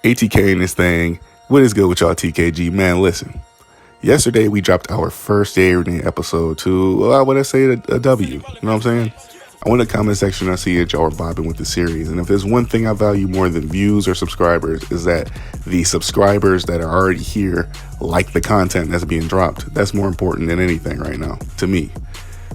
ATK in this thing. What is good with y'all, TKG? Man, listen. Yesterday, we dropped our first Airney episode to, well, I would say a W. You know what I'm saying? I went to the comment section and I see that y'all are vibing with the series. And if there's one thing I value more than views or subscribers, is that the subscribers that are already here like the content that's being dropped. That's more important than anything right now, to me.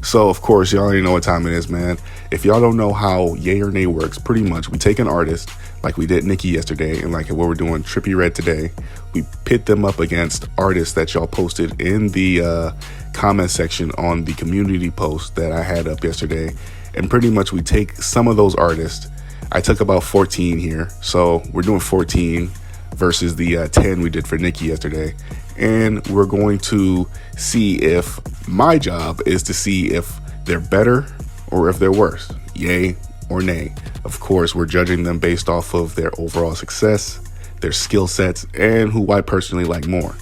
So, of course, y'all already know what time it is, man. If y'all don't know how yay or nay works, pretty much we take an artist, like we did Nicki yesterday, and like what we're doing Trippie Redd today. We pit them up against artists that y'all posted in the comment section on the community post that I had up yesterday. And pretty much we take some of those artists. I took about 14 here. So we're doing 14 versus the 10 we did for Nicki yesterday. And we're going to see if my job is to see if they're better or if they're worse. Yay or nay. Of course, we're judging them based off of their overall success, their skill sets, and who I personally like more.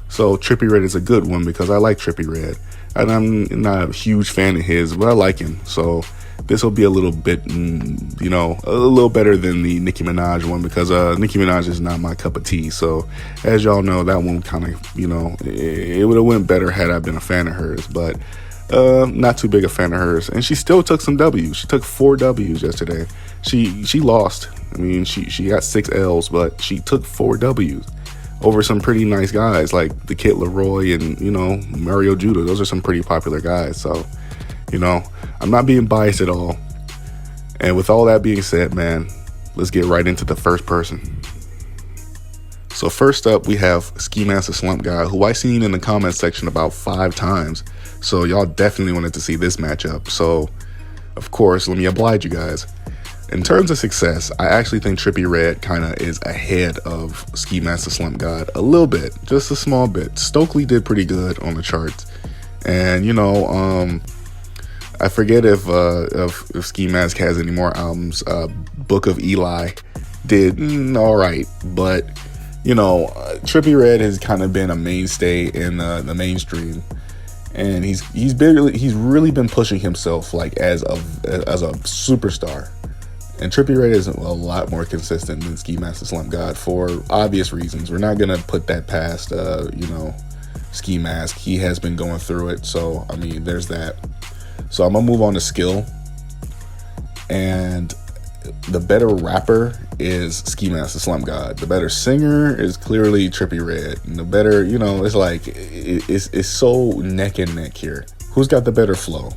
So Trippie Redd is a good one because I like Trippie Redd. And I'm not a huge fan of his, but I like him. So this will be a little bit, you know, a little better than the Nicki Minaj one because Nicki Minaj is not my cup of tea. So as y'all know, that one kind of, you know, it would have went better had I been a fan of hers. But not too big a fan of hers. And she still took some W's. She took 4 W's yesterday. She lost. I mean, she got 6 L's, but she took 4 W's over some pretty nice guys like the Kid Leroy and, you know, Mario Judah. Those are some pretty popular guys. So, you know, I'm not being biased at all. And with all that being said, man, let's get right into the first person. So first up, we have Ski Master Slump God, who I seen in the comment section about 5 times. So y'all definitely wanted to see this matchup. So, of course, let me oblige you guys. In terms of success, I actually think Trippie Redd kind of is ahead of Ski Master Slump God a little bit, just a small bit. Stokely did pretty good on the charts. And, you know, I forget if Ski Mask has any more albums. Book of Eli did all right, but you know, Trippie Redd has kind of been a mainstay in the mainstream, and he's really been pushing himself like as a superstar. And Trippie Redd is a lot more consistent than Ski Master Slump God for obvious reasons. We're not gonna put that past you know, Ski Mask. He has been going through it, so I mean, there's that. So I'm gonna move on to skill, and the better rapper is Ski Master Slump God. The better singer is clearly Trippie Redd, and the better, you know, it's like it's so neck and neck here. Who's got the better flow?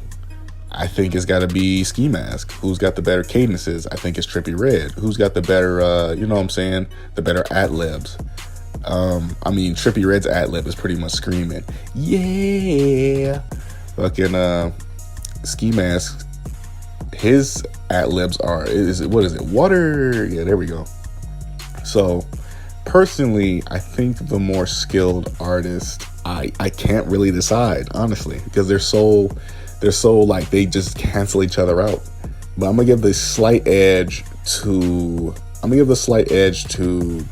I think it's got to be Ski Mask. Who's got the better cadences? I think it's Trippie Redd. Who's got the better, you know what I'm saying, the better ad-libs? I mean, Trippie Redd's ad-lib is pretty much screaming, yeah. Fucking Ski Mask, his ad-libs are, what is it, water? Yeah, there we go. So, personally, I think the more skilled artist, I can't really decide, honestly, because they're so like, they just cancel each other out. But I'm gonna give the slight edge to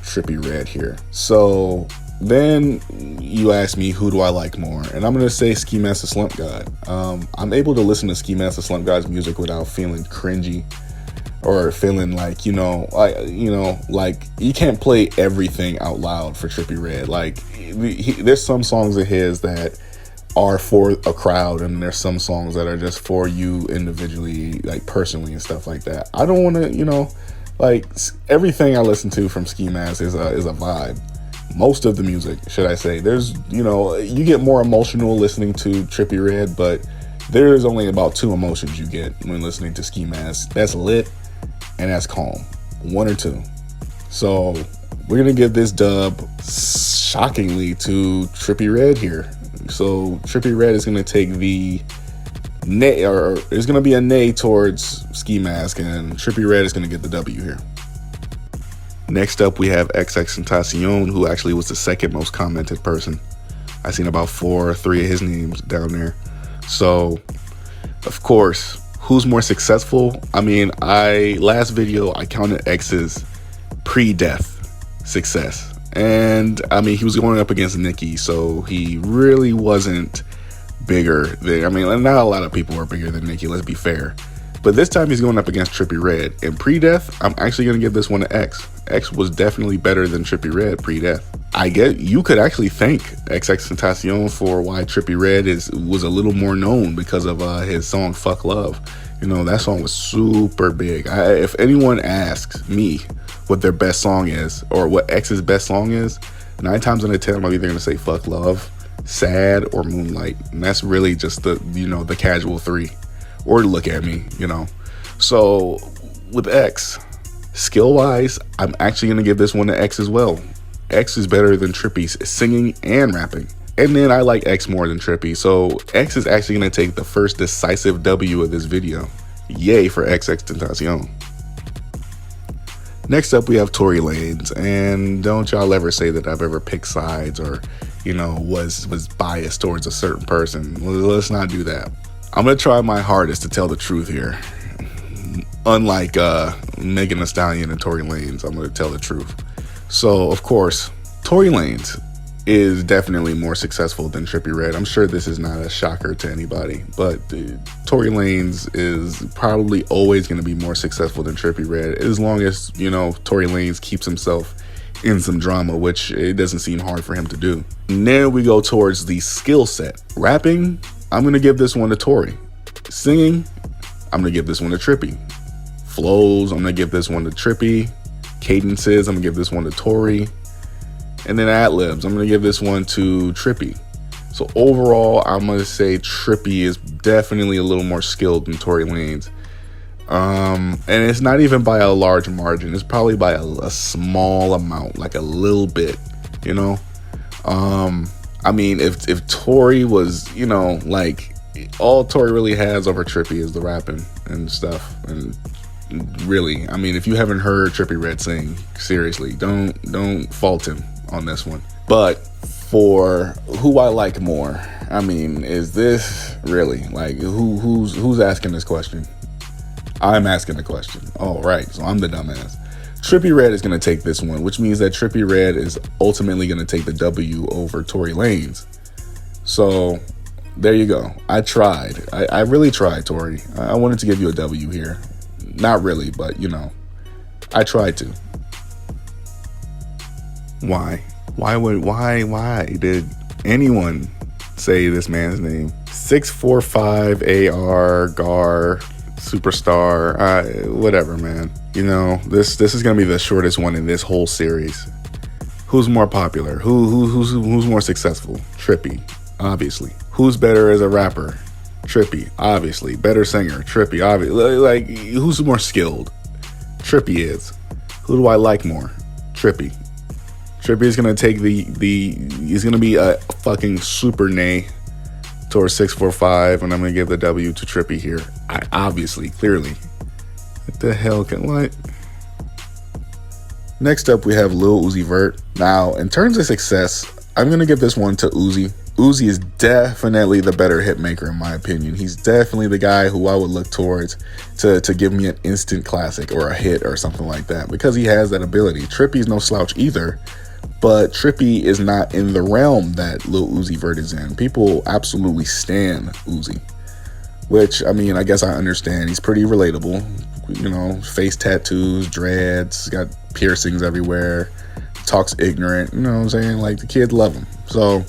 Trippie Redd here. So then you ask me, who do I like more? And I'm gonna say Ski Master Slump God. I'm able to listen to Ski Master Slump God's music without feeling cringy or feeling like, like you can't play everything out loud for Trippie Redd. Like there's some songs of his that are for a crowd, and there's some songs that are just for you individually, like personally and stuff like that. I don't want to, you know, like everything I listen to from Ski Mask is a vibe. Most of the music, should I say. There's, you know, you get more emotional listening to Trippie Redd, but there's only about 2 emotions you get when listening to Ski Mask. That's lit and that's calm. 1 or 2. So we're gonna give this dub shockingly to Trippie Redd here. So Trippie Redd is gonna take the nay, or there's gonna be a nay towards Ski Mask, and Trippie Redd is gonna get the W here. Next up, we have XXXTentacion, who actually was the second most commented person. I seen about 4 or 3 of his names down there. So, of course, who's more successful? I mean, last video I counted X's pre-death success, and I mean, he was going up against Nicki, so he really wasn't bigger than, I mean, not a lot of people are bigger than Nicki, let's be fair. But this time he's going up against Trippie Redd. And pre-death, I'm actually going to give this one to X. X was definitely better than Trippie Redd pre-death. I get you could actually thank XXXTentacion for why Trippie Redd was a little more known because of his song Fuck Love. You know, that song was super big. If anyone asks me what their best song is or what X's best song is, 9 times out of 10 I'm either going to say Fuck Love, Sad, or Moonlight. And that's really just the casual 3. Or Look at Me, you know. So with X, skill wise, I'm actually going to give this one to X as well. X is better than Trippie's singing and rapping. And then I like X more than Trippie. So X is actually going to take the first decisive W of this video. Yay for XXXTentacion. Next up, we have Tory Lanez. And don't y'all ever say that I've ever picked sides or, you know, was biased towards a certain person. Let's not do that. I'm going to try my hardest to tell the truth here. Unlike Megan Thee Stallion and Tory Lanez, I'm going to tell the truth. So, of course, Tory Lanez is definitely more successful than Trippie Redd. I'm sure this is not a shocker to anybody, but Tory Lanez is probably always going to be more successful than Trippie Redd as long as, you know, Tory Lanez keeps himself in some drama, which it doesn't seem hard for him to do. And then we go towards the skill set. Rapping, I'm going to give this one to Tory. Singing, I'm going to give this one to Trippie. Flows, I'm going to give this one to Trippie. Cadences, I'm going to give this one to Tory. And then ad-libs, I'm going to give this one to Trippie. So overall, I'm going to say Trippie is definitely a little more skilled than Tory Lanez. And it's not even by a large margin. It's probably by a small amount, like a little bit, you know? I mean, if Tory was, you know, like, all Tory really has over Trippie is the rapping and stuff. And really, I mean, if you haven't heard Trippie Redd sing, seriously, don't fault him on this one. But for who I like more, I mean, is this really, like, who's asking this question? I'm asking the question. Oh, right, so I'm the dumbass. Trippie Redd is going to take this one, which means that Trippie Redd is ultimately going to take the W over Tory Lanez. So there you go. I tried. I really tried, Tory. I wanted to give you a W here. Not really, but, you know, I tried to. Why did anyone say this man's name? 645 AR Gar Superstar, whatever, man. You know, this is gonna be the shortest one in this whole series. Who's more popular? Who's more successful? Trippie, obviously. Who's better as a rapper? Trippie, obviously. Better singer? Trippie, obviously. Like, who's more skilled? Trippie is. Who do I like more? Trippie. Trippie is gonna take he's gonna be a fucking super nay towards 645, and I'm gonna give the W to Trippie here. Obviously, clearly. What the hell what? Next up, we have Lil Uzi Vert. Now, in terms of success, I'm gonna give this one to Uzi. Uzi is definitely the better hit maker in my opinion. He's definitely the guy who I would look towards to give me an instant classic or a hit or something like that, because he has that ability. Trippie's no slouch either, but Trippie is not in the realm that Lil Uzi Vert is in. People absolutely stan Uzi, which, I mean, I guess I understand. He's pretty relatable. You know, face tattoos, dreads, got piercings everywhere, talks ignorant, you know what I'm saying? Like, the kids love him. So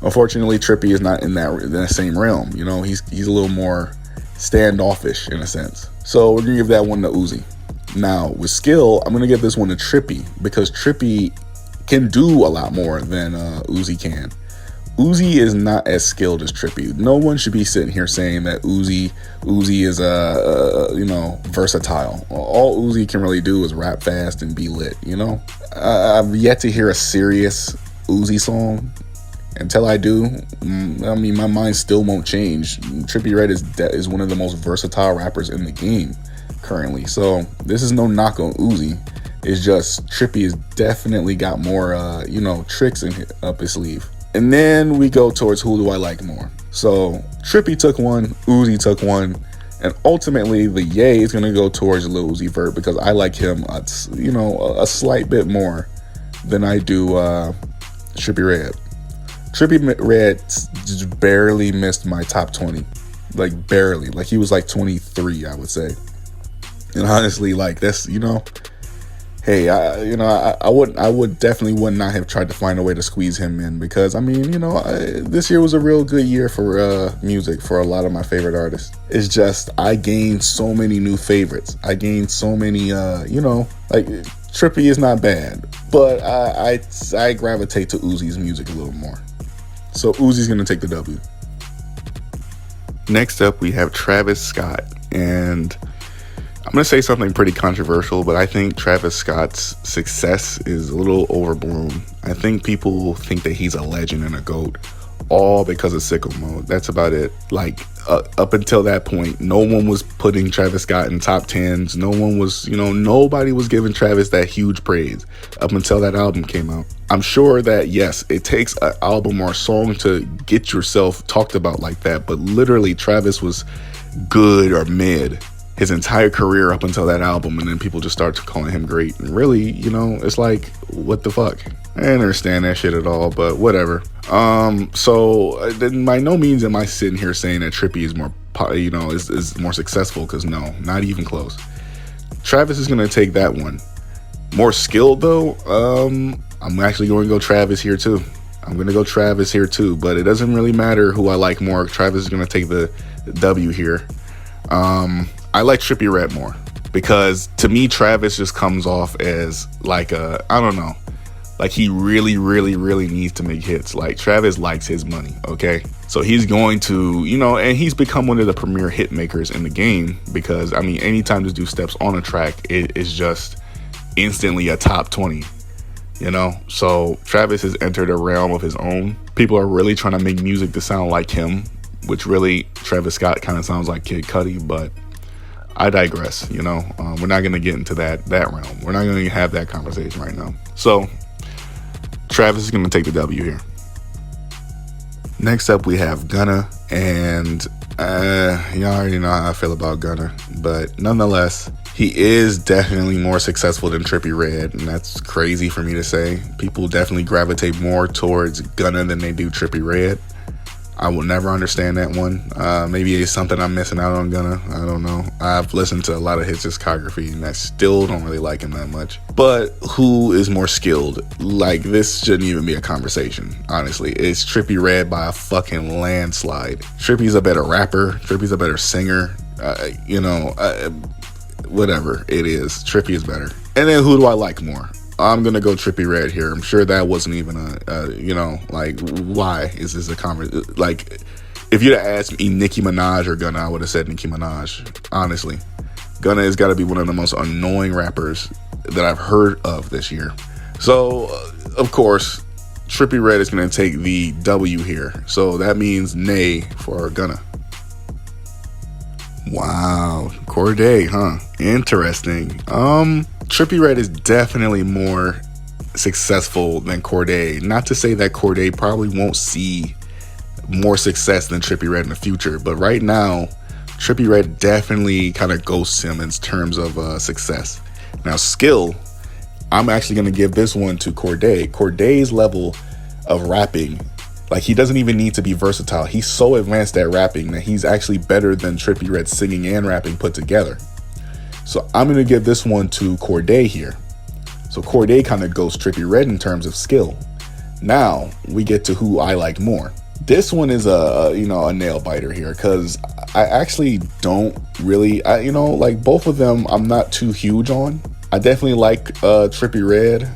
unfortunately, Trippie is not in that same realm. You know, he's a little more standoffish in a sense. So we're gonna give that one to Uzi. Now with skill, I'm gonna give this one to Trippie, because Trippie can do a lot more than Uzi can. Uzi is not as skilled as Trippie. No one should be sitting here saying that Uzi is you know, versatile. All Uzi can really do is rap fast and be lit. You know, I've yet to hear a serious Uzi song. Until I do, I mean, my mind still won't change. Trippie Redd is one of the most versatile rappers in the game currently. So this is no knock on Uzi. It's just Trippie has definitely got more, you know, tricks up his sleeve. And then we go towards who do I like more. So Trippie took one, Uzi took one, and ultimately the yay is gonna go towards Lil Uzi Vert, because I like him, you know, a slight bit more than I do Trippie Redd. Trippie Redd just barely missed my top 20. like barely. Like he was like 23, I would say. And honestly, like that's, hey, I would definitely would not have tried to find a way to squeeze him in, because I mean, this year was a real good year for music for a lot of my favorite artists. It's just I gained so many new favorites. I gained so many, like Trippie is not bad, but I gravitate to Uzi's music a little more. So Uzi's gonna take the W. Next up, we have Travis Scott, and I'm going to say something pretty controversial, but I think Travis Scott's success is a little overblown. I think people think that he's a legend and a GOAT all because of Sicko Mode. That's about it. Like, up until that point, no one was putting Travis Scott in top 10s. No one was, nobody was giving Travis that huge praise up until that album came out. I'm sure that, yes, it takes an album or a song to get yourself talked about like that, but literally Travis was good or mid his entire career up until that album, and then people just start calling him great. And really, it's like, what the fuck? I didn't understand that shit at all, but whatever. So then by no means am I sitting here saying that Trippie is more, is more successful, because no, not even close. Travis is gonna take that one. More skilled though, I'm actually going to go Travis here too. But it doesn't really matter who I like more. Travis is gonna take the W here. I like Trippie Redd more, because to me Travis just comes off as like I don't know, like he really, really, really needs to make hits. Like Travis likes his money, okay? So he's going to, and he's become one of the premier hit makers in the game, because I mean, anytime this dude steps on a track, it is just instantly a top 20, So Travis has entered a realm of his own. People are really trying to make music to sound like him, which really Travis Scott kind of sounds like Kid Cudi, but I digress. We're not going to get into that realm. We're not going to have that conversation right now. So Travis is going to take the W here. Next up, we have Gunna, and y'all already know how I feel about Gunna, but nonetheless, he is definitely more successful than Trippie Redd, and that's crazy for me to say. People definitely gravitate more towards Gunna than they do Trippie Redd. I will never understand that one. Maybe it's something I'm missing out on Gunna. I don't know. I've listened to a lot of his discography, and I still don't really like him that much. But who is more skilled? Like, this shouldn't even be a conversation, honestly. It's Trippie Redd by a fucking landslide. Trippie's a better rapper. Trippie's a better singer. Whatever it is, Trippie is better. And then who do I like more? I'm gonna go Trippie Redd here. I'm sure that wasn't even like, why is this a conversation? Like, if you'd have asked me Nicki Minaj or Gunna, I would have said Nicki Minaj. Honestly, Gunna has got to be one of the most annoying rappers that I've heard of this year. So, of course, Trippie Redd is gonna take the W here. So that means nay for Gunna. Wow, Cordae, huh? Interesting. Trippie Redd is definitely more successful than Cordae. Not to say that Cordae probably won't see more success than Trippie Redd in the future, but right now, Trippie Redd definitely kind of ghosts him in terms of success. Now, skill, I'm actually going to give this one to Cordae. Cordae's level of rapping, like, he doesn't even need to be versatile. He's so advanced at rapping that he's actually better than Trippie Redd singing and rapping put together. So I'm going to give this one to Cordae here. So Cordae kind of goes Trippie Redd in terms of skill. Now we get to who I like more. This one is a nail biter here, because I actually don't really, like both of them I'm not too huge on. I definitely like Trippie Redd.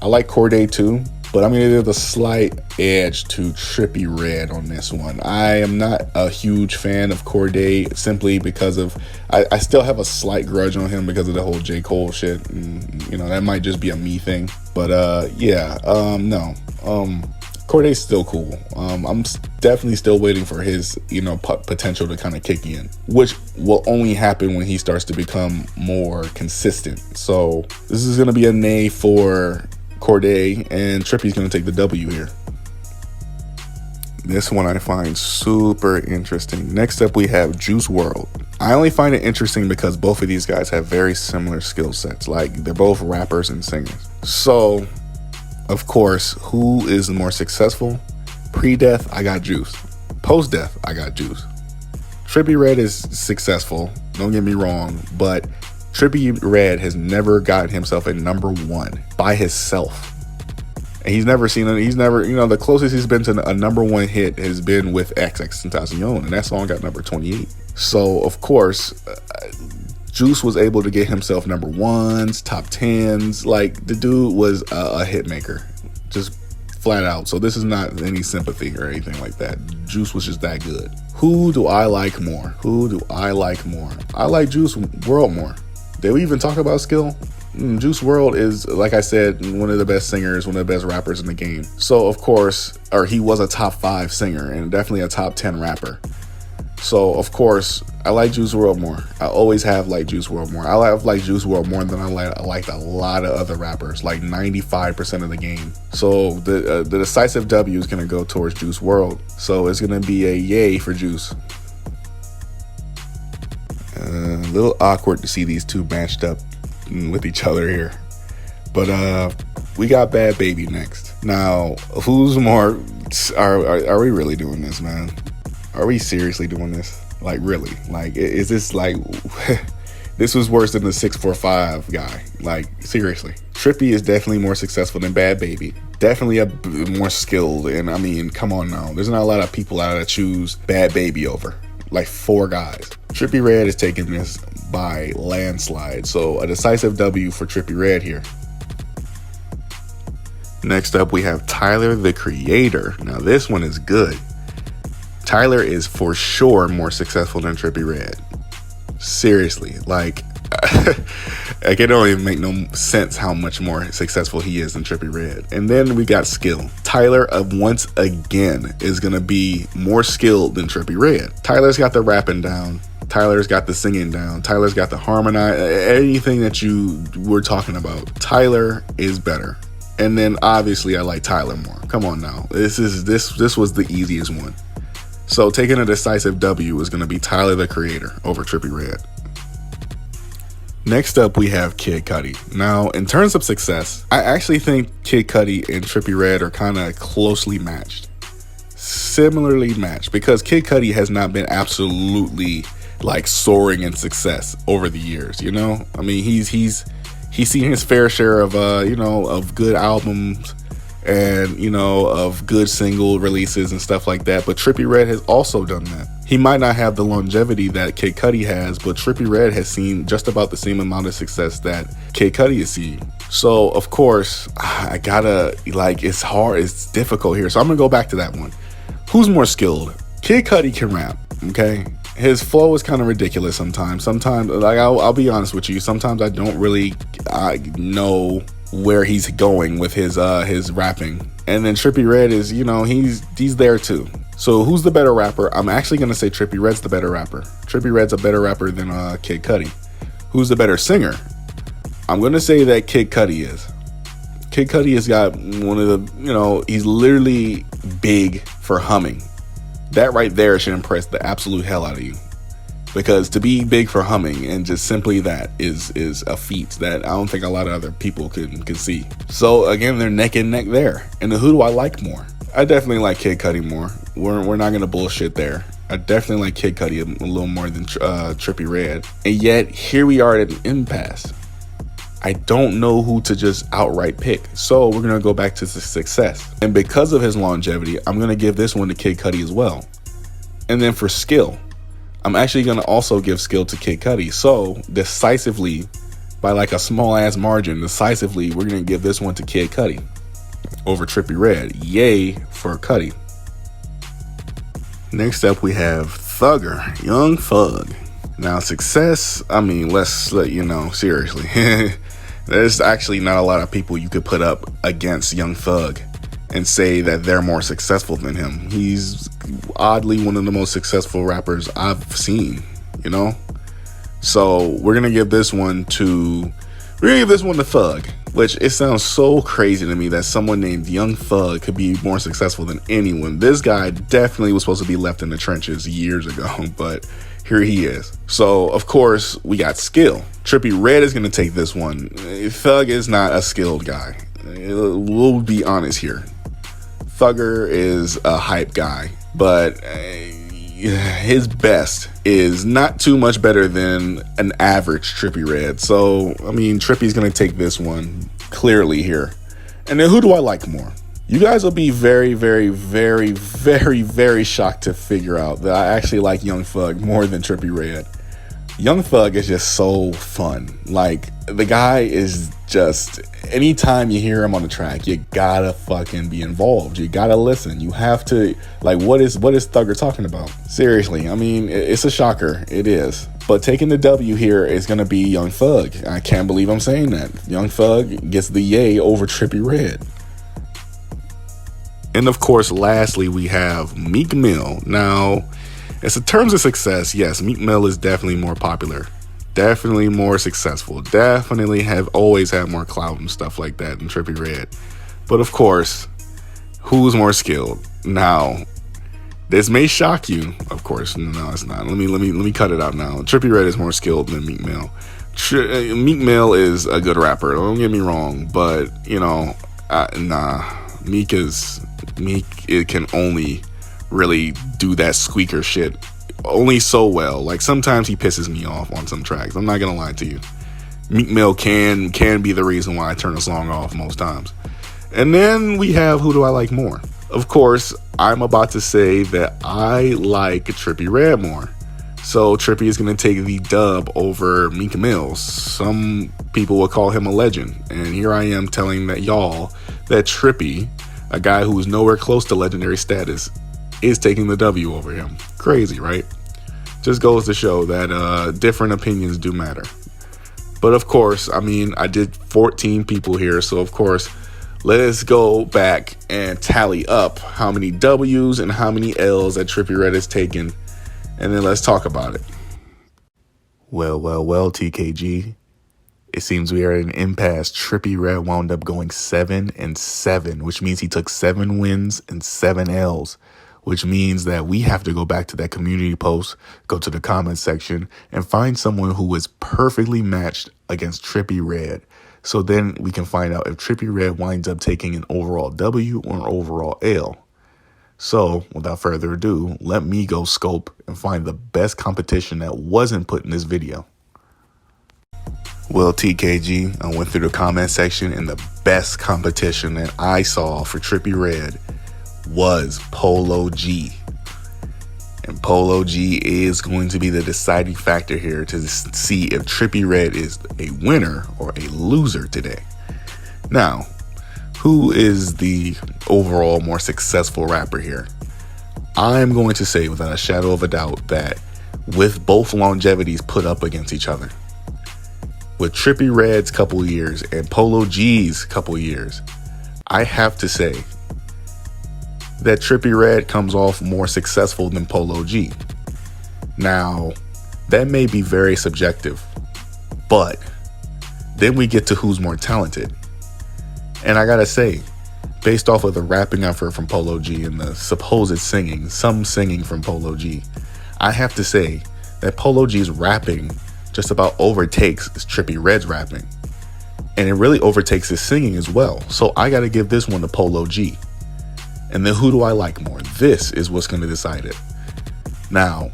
I like Cordae too, but I'm going to give a slight edge to Trippie Redd on this one. I am not a huge fan of Cordae simply because of, I still have a slight grudge on him because of the whole J. Cole shit. And, that might just be a me thing. But no. Cordae's still cool. I'm definitely still waiting for his, potential to kind of kick in, which will only happen when he starts to become more consistent. So this is going to be a nay for Cordae, and Trippie's going to take the W here. This one I find super interesting. Next up, we have Juice WRLD. I only find it interesting because both of these guys have very similar skill sets. Like, they're both rappers and singers. So, of course, who is more successful? Pre-death, I got Juice. Post-death, I got Juice. Trippie Redd is successful, don't get me wrong, but Trippie Redd has never gotten himself a number one by himself. And he's never, the closest he's been to a number one hit has been with XXXTentacion, and that song got number 28. So, of course, Juice was able to get himself number ones, top tens. Like, the dude was a hit maker, just flat out. So this is not any sympathy or anything like that. Juice was just that good. Who do I like more? I like Juice WRLD more. Did we even talk about skill? Juice WRLD is, like I said, one of the best singers, one of the best rappers in the game. So, of course, he was a top 5 singer and definitely a top 10 rapper. So, of course, I like Juice WRLD more. I always have liked Juice WRLD more. I have liked Juice WRLD more than I liked a lot of other rappers, like 95% of the game. So, the decisive W is going to go towards Juice WRLD. So, it's going to be a yay for Juice. A little awkward to see these two matched up with each other here, but we got Bhad Bhabie next. Now, who's more? Are we really doing this, man? Are we seriously doing this? Like, really? Like, is this like this was worse than the 645 guy? Like, seriously, Trippie is definitely more successful than Bhad Bhabie. Definitely more skilled, and I mean, come on now. There's not a lot of people out that choose Bhad Bhabie over. Like 4 guys. Trippie Redd is taking this by landslide. So a decisive W for Trippie Redd here. Next up, we have Tyler, the Creator. Now this one is good. Tyler is for sure more successful than Trippie Redd. Seriously, like, like it don't even make no sense how much more successful he is than Trippie Redd. And then we got skill. Tyler, once again, is gonna be more skilled than Trippie Redd. Tyler's got the rapping down. Tyler's got the singing down. Tyler's got the harmonize. Anything that you were talking about, Tyler is better. And then obviously I like Tyler more. Come on now, this was the easiest one. So taking a decisive W is gonna be Tyler, the Creator, over Trippie Redd. Next up, we have Kid Cudi. Now, in terms of success, I actually think Kid Cudi and Trippie Redd are kind of closely matched. Similarly matched, because Kid Cudi has not been absolutely like soaring in success over the years, you know? I mean, he's seen his fair share of of good albums and of good single releases and stuff like that, but Trippie Redd has also done that. He might not have the longevity that Kid Cudi has, but Trippie Redd has seen just about the same amount of success that Kid Cudi has seen. So of course I gotta, like, it's hard, it's difficult here, so I'm gonna go back to that one. Who's more skilled? Kid Cudi can rap, okay? His flow is kind of ridiculous sometimes. Like, I'll be honest with you, sometimes I don't really know where he's going with his rapping. And then Trippie Redd is, he's there too. So who's the better rapper? I'm actually gonna say Trippie Redd's the better rapper. Trippie Redd's a better rapper than Kid Cudi. Who's the better singer? I'm gonna say that Kid Cudi is. Kid Cudi has got one of the, he's literally big for humming. That right there should impress the absolute hell out of you. Because to be big for humming and just simply that is a feat that I don't think a lot of other people can see. So again, they're neck and neck there. And then who do I like more? I definitely like Kid Cudi more. We're not gonna bullshit there. I definitely like Kid Cudi a little more than Trippie Redd. And yet here we are at an impasse. I don't know who to just outright pick. So we're gonna go back to the success. And because of his longevity, I'm gonna give this one to Kid Cudi as well. And then for skill, I'm actually gonna also give skill to Kid Cudi. So decisively, by like a small ass margin, decisively, we're gonna give this one to Kid Cudi over Trippie Redd. Yay for Cudi. Next up, we have Thugger, Young Thug. Now success, I mean, let's let you know, seriously. There's actually not a lot of people you could put up against Young Thug and say that they're more successful than him. He's oddly one of the most successful rappers I've seen, So we're gonna give this one to Thug, which it sounds so crazy to me that someone named Young Thug could be more successful than anyone. This guy definitely was supposed to be left in the trenches years ago, but here he is. So of course we got skill. Trippie Redd is gonna take this one. Thug is not a skilled guy. We'll be honest here. Thugger is a hype guy, but his best is not too much better than an average Trippie Redd. So, I mean, Trippie's going to take this one clearly here. And then who do I like more? You guys will be very, very, very, very, very shocked to figure out that I actually like Young Thug more than Trippie Redd. Young Thug is just so fun. Like, the guy is just, anytime you hear him on the track, you gotta fucking be involved. You gotta listen. You have to, like, what is Thugger talking about? Seriously, I mean, it's a shocker. It is. But taking the W here is gonna be Young Thug. I can't believe I'm saying that. Young Thug gets the yay over Trippie Redd. And of course, lastly, we have Meek Mill. Now, as in terms of success, yes, Meek Mill is definitely more popular, definitely more successful, definitely have always had more clout and stuff like that than Trippie Redd. But of course, who's more skilled? Now, this may shock you. Of course, no, it's not. Let me cut it out now. Trippie Redd is more skilled than Meek Mill. Meek Mill is a good rapper. Don't get me wrong, but you know, Meek it can only really do that squeaker shit only so well. Like, sometimes he pisses me off on some tracks. I'm not gonna lie to you. Meek Mill can be the reason why I turn a song off most times. And then we have who do I like more? Of course, I'm about to say that I like Trippie Redd more. So Trippie is gonna take the dub over Meek Mill. Some people will call him a legend, and here I am telling that y'all that Trippie, a guy who is nowhere close to legendary status, is taking the W over him. Crazy, right? Just goes to show that different opinions do matter. But of course, I mean, I did 14 people here, so of course, let's go back and tally up how many W's and how many L's that Trippie Redd has taken, and then let's talk about it. Well, TKG. It seems we are at an impasse. Trippie Redd wound up going 7-7, which means he took 7 wins and 7 L's. Which means that we have to go back to that community post, go to the comment section, and find someone who is perfectly matched against Trippie Redd. So then we can find out if Trippie Redd winds up taking an overall W or an overall L. So without further ado, let me go scope and find the best competition that wasn't put in this video. Well, TKG, I went through the comment section, and the best competition that I saw for Trippie Redd was Polo G. And Polo G is going to be the deciding factor here to see if Trippie Redd is a winner or a loser today. Now, who is the overall more successful rapper here? I'm going to say without a shadow of a doubt that with both longevities put up against each other, with Trippie Redd's couple years and Polo G's couple years, I have to say that Trippie Redd comes off more successful than Polo G. Now, that may be very subjective, but then we get to who's more talented. And I gotta say, based off of the rapping I've heard from Polo G and the supposed singing, some singing from Polo G, I have to say that Polo G's rapping just about overtakes Trippie Redd's rapping. And it really overtakes his singing as well. So I gotta give this one to Polo G. And then who do I like more? This is what's going to decide it. Now,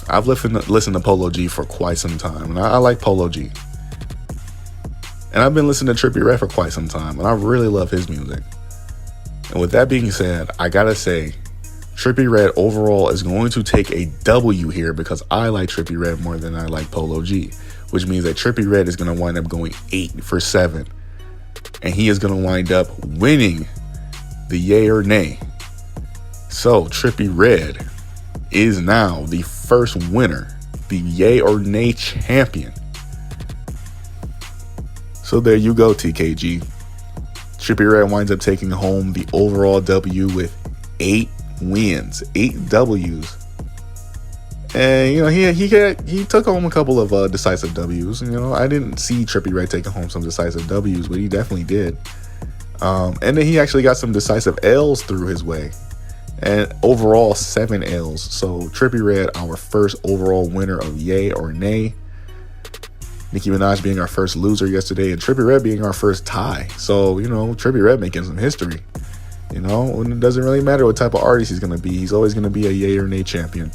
I've listened to Polo G for quite some time, and I like Polo G. And I've been listening to Trippie Redd for quite some time, and I really love his music. And with that being said, I gotta say, Trippie Redd overall is going to take a W here because I like Trippie Redd more than I like Polo G, which means that Trippie Redd is going to wind up going 8-7, and he is going to wind up winning the yay or nay. So Trippie Redd is now the first winner, the yay or nay champion. So there you go, TKG. Trippie Redd winds up taking home the overall W with 8 wins, 8 W's. And you know, he took home a couple of decisive W's. You know, I didn't see Trippie Redd taking home some decisive W's, but he definitely did. And then he actually got some decisive L's through his way, and overall 7 L's. So Trippie Redd, our first overall winner of yay or nay. Nicki Minaj being our first loser yesterday, and Trippie Redd being our first tie. So, you know, Trippie Redd making some history. You know, and it doesn't really matter what type of artist he's gonna be. He's always gonna be a yay or nay champion.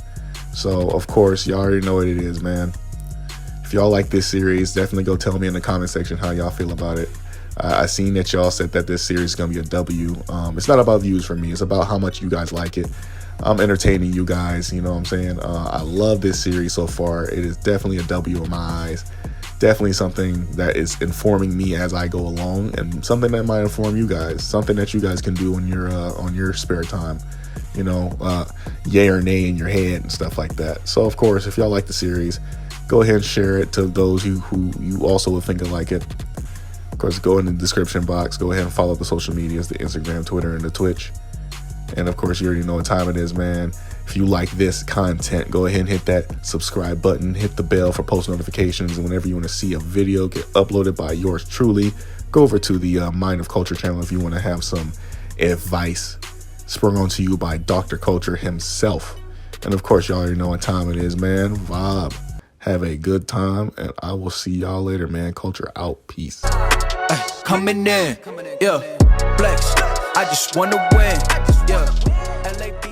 So of course, y'all already know what it is, man. If y'all like this series, definitely go tell me in the comment section how y'all feel about it. I seen that y'all said that this series is gonna be a W. It's not about views for me. It's about how much you guys like it. I'm entertaining you guys. You know what I'm saying? I love this series so far. It is definitely a W in my eyes. Definitely something that is informing me as I go along, and something that might inform you guys. Something that you guys can do on your spare time. You know, yay or nay in your head and stuff like that. So of course, if y'all like the series, go ahead and share it to those who you also would think of like it. Of course, go in the description box. Go ahead and follow the social medias, the Instagram, Twitter, and the Twitch. And of course, you already know what time it is, man. If you like this content, go ahead and hit that subscribe button, hit the bell for post notifications, and whenever you want to see a video get uploaded by yours truly, go over to the Mind of Culture channel if you want to have some advice sprung onto you by Dr. Culture himself. And of course, y'all already know what time it is, man. Vibe. Have a good time, and I will see y'all later, man. Culture out. Peace. Coming in, yeah, flex. I just wanna win, yeah. LAB